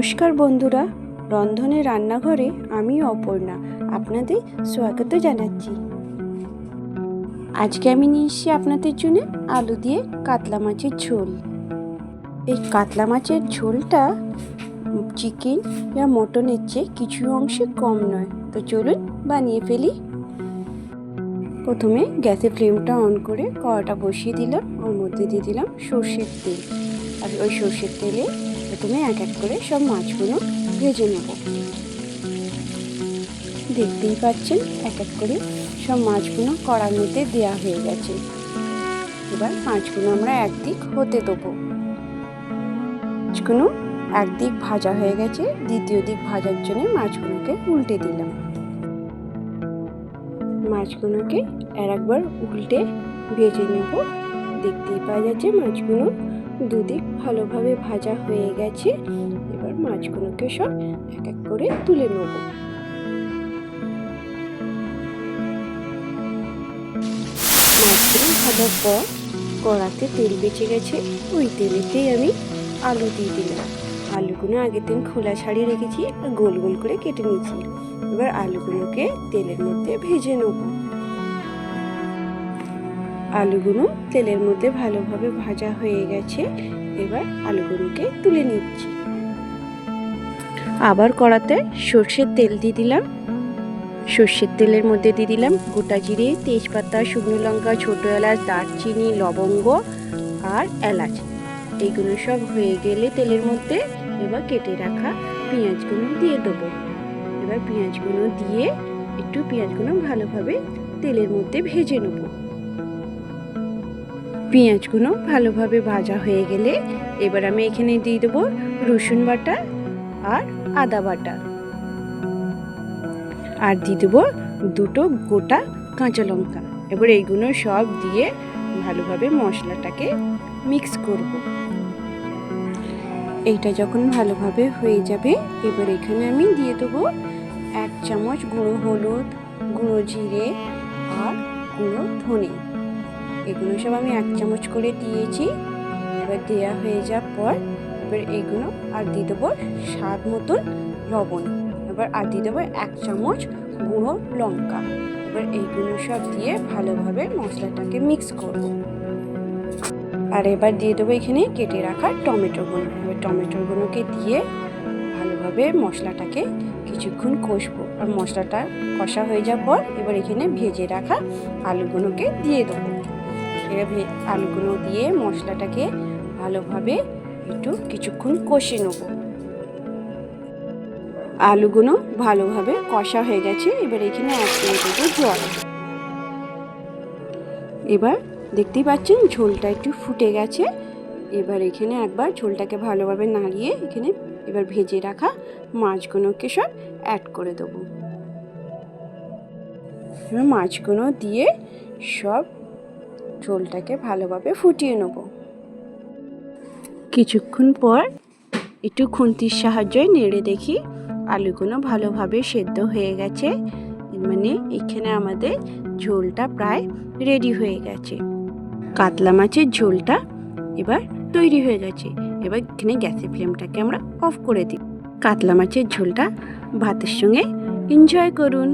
নমস্কার বন্ধুরা, রন্ধনে রান্নাঘরে আমি অপর্ণা আপনাদের স্বাগত জানাচ্ছি। আজকে আমি নিয়ে এসেছি আপনাদের জন্য আলু দিয়ে কাতলা মাছের ঝোল। এই কাতলা মাছের ঝোলটা চিকেন বা মটনের চেয়ে কিছু অংশে কম নয়। তো চলুন বানিয়ে ফেলি। প্রথমে গ্যাসের ফ্লেমটা অন করে কড়াটা বসিয়ে দিলাম, ওর মধ্যে দিয়ে দিলাম সর্ষের তেল। আর ওই সর্ষের তেলে প্রথমে এক এক করে সব মাছগুলো ভেজে নেব। দেখতেই পাচ্ছেন এক এক করে সব মাছগুলো কড়ার মধ্যে দেওয়া হয়ে গেছে। এবার মাছগুলো আমরা একদিক হতে দেবো। মাছগুলো একদিক ভাজা হয়ে গেছে, দ্বিতীয় দিক ভাজার জন্য মাছগুলোকে উল্টে দিলাম। মাছগুলোকে আর একবার উল্টে ভেজে নেব। দেখতেই পাওয়া যাচ্ছে মাছগুলো দুদিক ভালোভাবে ভাজা হয়ে গেছে। এবার মাছগুলোকে সব এক এক করে তুলে নেব। মাছগুলো ভাজার পর কড়াতে তেল বেঁচে গেছে, ওই তেলেতেই আমি আলু দিয়ে দিলাম। আলুগুলো আগের দিন খোলা ছাড়িয়ে রেখেছি আর গোল গোল করে কেটে নিয়েছি। এবার আলুগুলোকে তেলের মধ্যে ভেজে নেব। আলুগুলো তেলের মধ্যে ভালোভাবে ভাজা হয়ে গেছে। এবার আলুগুলোকে তুলে নিচ্ছি। আবার কড়াতে সর্ষের তেল দিয়ে দিলাম। সর্ষের তেলের মধ্যে দিয়ে দিলাম গোটা জিরে, তেজপাতা, শুকনো লঙ্কা, ছোটো এলাচ, দারচিনি, লবঙ্গ আর এলাচ। এইগুলো সব হয়ে গেলে তেলের মধ্যে এবার কেটে রাখা পেঁয়াজগুলো দিয়ে দেবো। এবার পেঁয়াজগুলো দিয়ে একটু পেঁয়াজগুলো ভালোভাবে তেলের মধ্যে ভেজে নেব। পেঁয়াজগুলো ভালোভাবে ভাজা হয়ে গেলে এবার আমি এখানে দিয়ে দেবো রসুন বাটা আর আদা বাটা, আর দিয়ে দেবো দুটো গোটা কাঁচা লঙ্কা। এবার এইগুলো সব দিয়ে ভালোভাবে মশলাটাকে মিক্স করব। এইটা যখন ভালোভাবে হয়ে যাবে এবার এখানে আমি দিয়ে দেবো 1 চামচ গুঁড়ো হলুদ, গুঁড়ো জিরে আর গুঁড়ো ধনে। এগুলো সব আমি 1 চামচ করে দিয়েছি। এবার দেওয়া হয়ে যাওয়ার পর এবার এগুলো আর দিয়ে দেবো স্বাদ মতন লবণ। এবার আর দিয়ে দেবো 1 চামচ গুঁড়ো লঙ্কা। এবার এইগুলো সব দিয়ে ভালোভাবে মশলাটাকে মিক্স করব। আর এবার দিয়ে দেবো এখানে কেটে রাখা টমেটোগুলো। এবার টমেটোগুলোকে দিয়ে ভালোভাবে মশলাটাকে কিছুক্ষণ কষবো। আর মশলাটা কষা হয়ে যাওয়ার পর এবার এখানে ভেজে রাখা আলুগুলোকে দিয়ে দেবো। এবার আলুগুলো দিয়ে মশলাটাকে ভালোভাবে একটু কিছুক্ষণ কষে নেব। আলুগুলো ভালোভাবে কষা হয়ে গেছে। এবার এখানে অ্যাড করে দেবো জল। এবার দেখতেই পাচ্ছেন ঝোলটা একটু ফুটে গেছে। এবার এখানে একবার ঝোলটাকে ভালোভাবে নাড়িয়ে এখানে এবার ভেজে রাখা মাছগুলোকে সব অ্যাড করে দেবো। এবার মাছগুলো দিয়ে সব ঝোলটাকে ভালোভাবে ফুটিয়ে নেব। কিছুক্ষণ পর একটু খুন্তির সাহায্যে নেড়ে দেখি আলুগুলো ভালোভাবে সেদ্ধ হয়ে গেছে। মানে এখানে আমাদের ঝোলটা প্রায় রেডি হয়ে গেছে। কাতলা মাছের ঝোলটা এবার তৈরি হয়ে গেছে। এবার এখানে গ্যাসের ফ্লেমটাকে আমরা অফ করে দিই। কাতলা মাছের ঝোলটা ভাতের সঙ্গে এনজয় করুন।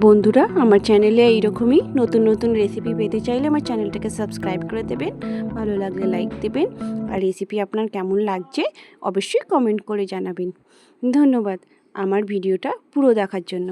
বন্ধুরা, আমার চ্যানেলে এইরকমই নতুন নতুন রেসিপি পেতে চাইলে আমার চ্যানেলটাকে সাবস্ক্রাইব করে দেবেন। ভালো লাগলে লাইক দেবেন। আর রেসিপি আপনার কেমন লাগছে অবশ্যই কমেন্ট করে জানাবেন। ধন্যবাদ আমার ভিডিওটা পুরো দেখার জন্য।